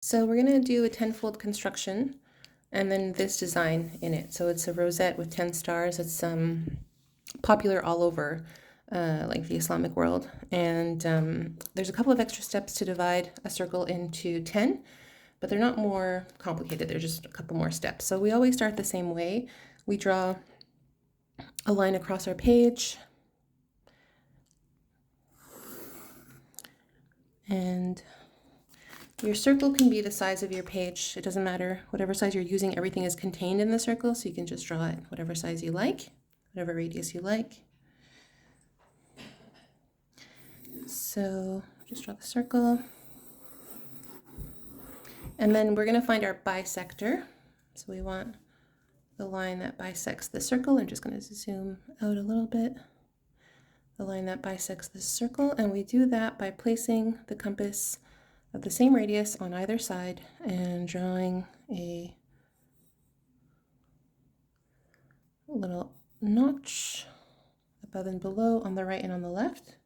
So we're going to do a 10-fold construction and then this design in it. So it's a rosette with 10 stars. It's popular all over like the Islamic world. And there's a couple of extra steps to divide a circle into 10, but they're not more complicated. They're just a couple more steps. So we always start the same way. We draw a line across our page. And your circle can be the size of your page. It doesn't matter. Whatever size you're using, everything is contained in the circle, so you can just draw it whatever size you like, whatever radius you like. So just draw the circle. And then we're going to find our bisector. So we want the line that bisects the circle. I'm just going to zoom out a little bit. The line that bisects this circle, and we do that by placing the compass of the same radius on either side and drawing a little notch above and below on the right and on the left.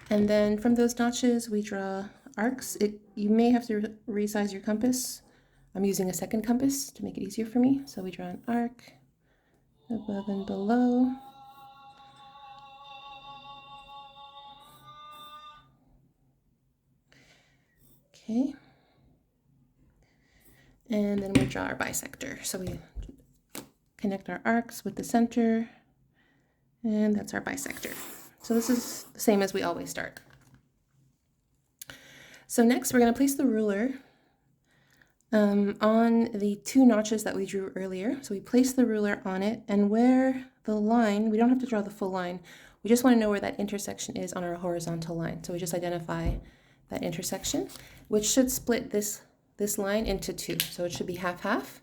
And then from those notches we draw arcs. You may have to resize your compass. I'm using a second compass to make it easier for me. So we draw an arc above and below. Okay. And then we draw our bisector. So we connect our arcs with the center, and that's our bisector. So this is the same as we always start. So next we're going to place the ruler on the two notches that we drew earlier. So we place the ruler on it, and where the line, we don't have to draw the full line, we just want to know where that intersection is on our horizontal line. So we just identify that intersection, which should split this line into two. So it should be half-half.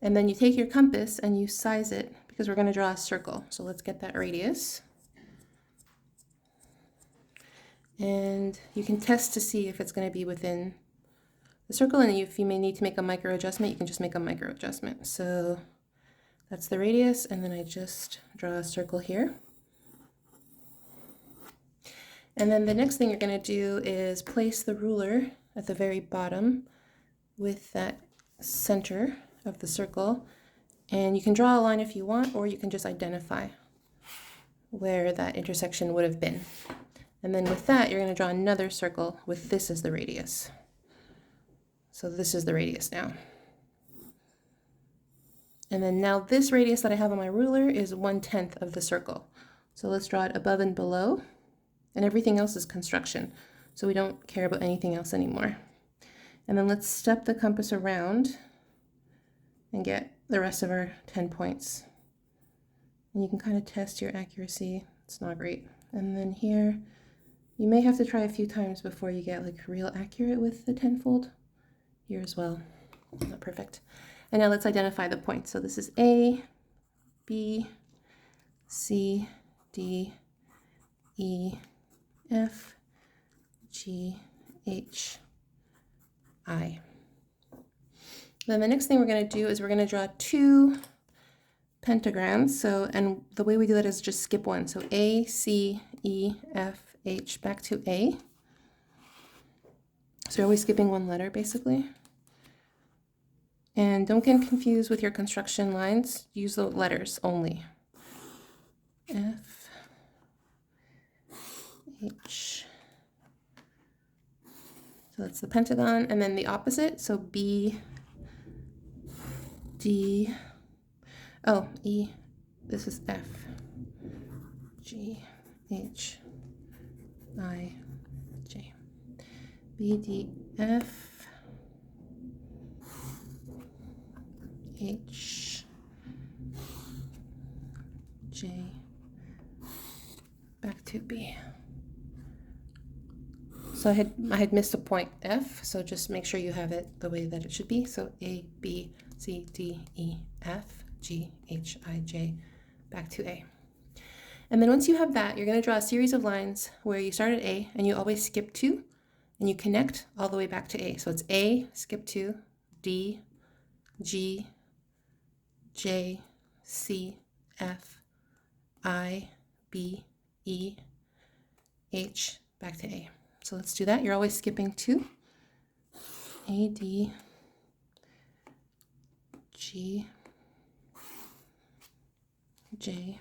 And then you take your compass and you size it because we're going to draw a circle. So let's get that radius. And you can test to see if it's going to be within the circle, and if you may need to make a micro adjustment, you can just make a micro adjustment. So that's the radius, and then I just draw a circle here. And then the next thing you're going to do is place the ruler at the very bottom with that center of the circle, and you can draw a line if you want, or you can just identify where that intersection would have been. And then with that, you're going to draw another circle with this as the radius. So this is the radius now. And then now this radius that I have on my ruler is 1/10 of the circle. So let's draw it above and below, and everything else is construction. So we don't care about anything else anymore. And then let's step the compass around and get the rest of our 10 points. And you can kind of test your accuracy. It's not great. And then here, you may have to try a few times before you get like real accurate with the 10-fold. Here as well, not perfect. And now let's identify the points. So this is A, B, C, D, E, F, G, H, I. Then the next thing we're going to do is we're going to draw two pentagrams. So, and the way we do that is just skip one. So A, C, E, F, H, back to A. So you're always skipping one letter basically. And don't get confused with your construction lines. Use the letters only. F, H. So that's the pentagon. And then the opposite. So B, D, oh, E, this is F, G, H, I, J. B, D, F, H, J, back to B. So I had missed a point F, so just make sure you have it the way that it should be. So A, B, C, D, E, F, G, H, I, J, back to A. And then once you have that, you're going to draw a series of lines where you start at A and you always skip 2 and you connect all the way back to A. So it's A, skip 2, D, G, J, C, F, I, B, E, H, back to A. So let's do that. You're always skipping 2. A, D, G, J,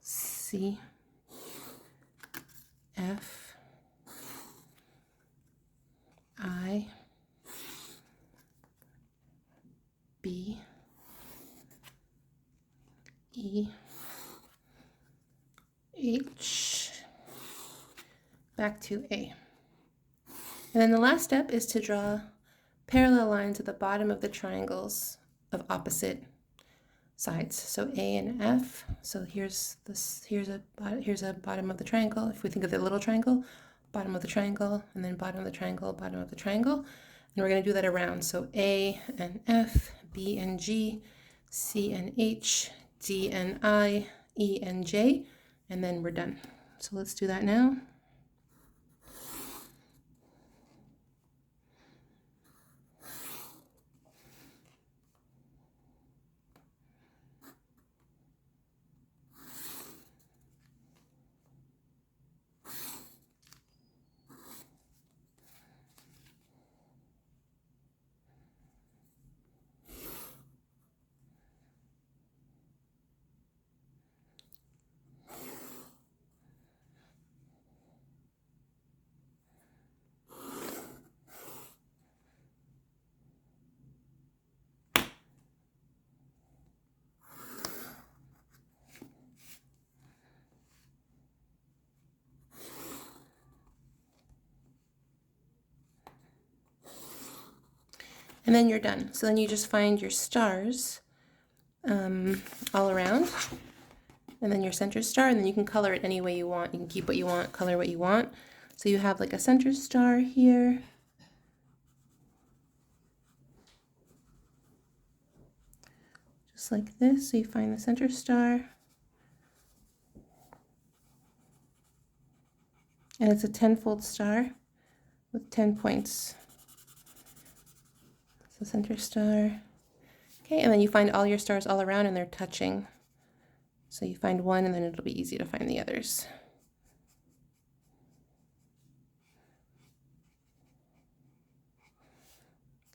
C, F, I, B, E, H, back to A. And then the last step is to draw parallel lines at the bottom of the triangles of opposite sides. So A and F. So here's a bottom of the triangle. If we think of the little triangle, bottom of the triangle, and then bottom of the triangle, bottom of the triangle. And we're going to do that around. So A and F, B and G, C and H, D and I, E and J, and then we're done. So let's do that now. And then you're done. So then you just find your stars all around, and then your center star, and then you can color it any way you want. You can keep what you want, color what you want. So you have like a center star here. Just like this. So you find the center star. And it's a 10-fold star with 10 points. So center star. Okay, and then you find all your stars all around and they're touching. So you find one and then it'll be easy to find the others.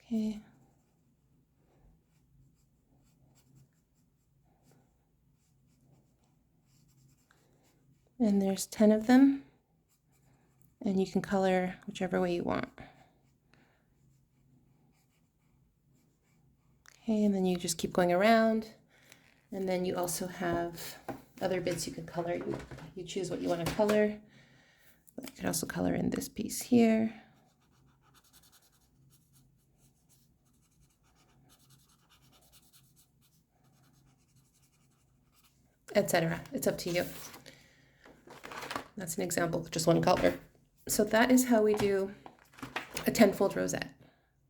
Okay. And there's 10 of them. And you can color whichever way you want. Okay, and then you just keep going around. And then you also have other bits you can color. You choose what you want to color. But you can also color in this piece here. Etc. It's up to you. That's an example of just one color. So that is how we do a 10-fold rosette.